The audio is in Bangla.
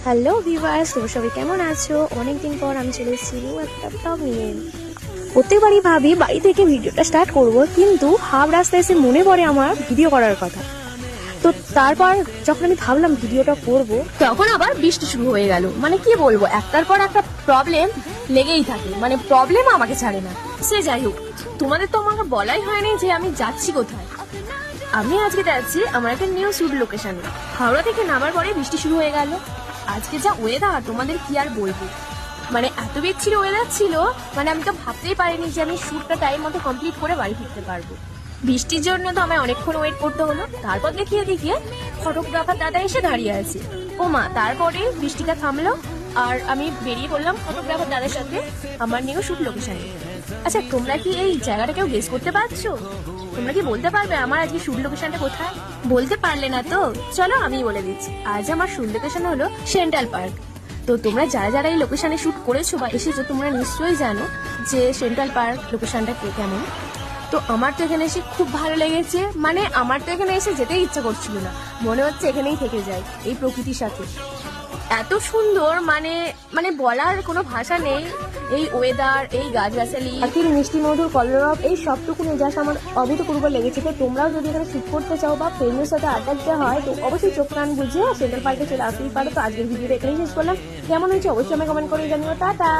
হ্যালো ভিউয়ার্স, তোমরা সবাই কেমন আছো? অনেকদিন পর আমি চলে এসেছি নিউ একটা ব্লগ নিয়ে। প্রত্যেকবারই ভাবি বাড়ি থেকে ভিডিওটা স্টার্ট করব, কিন্তু হাফ রাস্তায় এসে মনে পড়ে আমার ভিডিও করার কথা। তো তারপর যখন আমি ভাবলাম ভিডিওটা করব, তখন আবার বৃষ্টি শুরু হয়ে গেল। মানে কি বলবো, একটার পর একটা প্রবলেম লেগেই থাকে, মানে প্রবলেম আমাকে ছাড়ে না। সে যাই হোক, তোমাদের তো আমাকে বলাই হয়নি যে আমি যাচ্ছি কোথায়। আমি আজকে যাচ্ছি আমার একটা নিউ শুট লোকেশনে। হাওড়া থেকে নামার পরে বৃষ্টি শুরু হয়ে গেল। আজকে যা ওয়েদার তোমাদের কি আর বলবো, মানে এত বিচ্ছিরি ওয়েদার ছিল, মানে আমি তো ভাবতেই পারিনি যে আমি শুটটা টাইম মতো কমপ্লিট করে বাড়ি ফিরতে পারবো। বৃষ্টির জন্য তো আমায় অনেকক্ষণ ওয়েট করতে হলো। তারপর দেখিয়ে ফটোগ্রাফার দাদা এসে দাঁড়িয়ে আছে। ও মা, তারপরে বৃষ্টিটা থামলো আর আমি বেরিয়ে পড়লাম ফটোগ্রাফার দাদার সাথে আমার নিউ শুট লোকেশনে। আচ্ছা, তোমরা কি এই জায়গাটা কেউ গেস করতে পারছো? তোমরা কি বলতে পারবে আমার আজকে শুট লোকেশনটা কোথায়? বলতে পারলে না তো চলো আমি বলে দিচ্ছি। আজ আমার শুট লোকেশন হলো সেন্ট্রাল পার্ক। তো তোমরা যারা যারা এই লোকেশনে শুট করেছো বা এসেছো, তোমরা নিশ্চয়ই জানো যে সেন্ট্রাল পার্ক লোকেশনটা কেমন। তো আমার তো এখানে এসে খুব ভালো লেগেছে, মানে আমার তো এখানে এসে যেতেই ইচ্ছা করছিল না, মনে হচ্ছে এখানেই থেকে যায় এই প্রকৃতির সাথে। এত সুন্দর, মানে মানে বলার কোনো ভাষা নেই। এই ওয়েদার, এই গাছগাছালি, পাখির মিষ্টি মধুর কলরব, এই সবটুকু জাস্ট আমার অভূতপূর্ব লেগেছে। তো তোমরাও যদি এখানে শুট করতে চাও বা ফ্রেন্ডের সাথে আড্ডা দিতে হয়, তো অবশ্যই চোখ কান বুঝে সেন্ট্রাল পার্কে চলে আসতেই পারো। তো আজকের ভিডিওটা এখানেই শেষ করলাম। কেমন হয়েছে অবশ্যই আমাকে কমেন্ট করে জানিও। টাটা।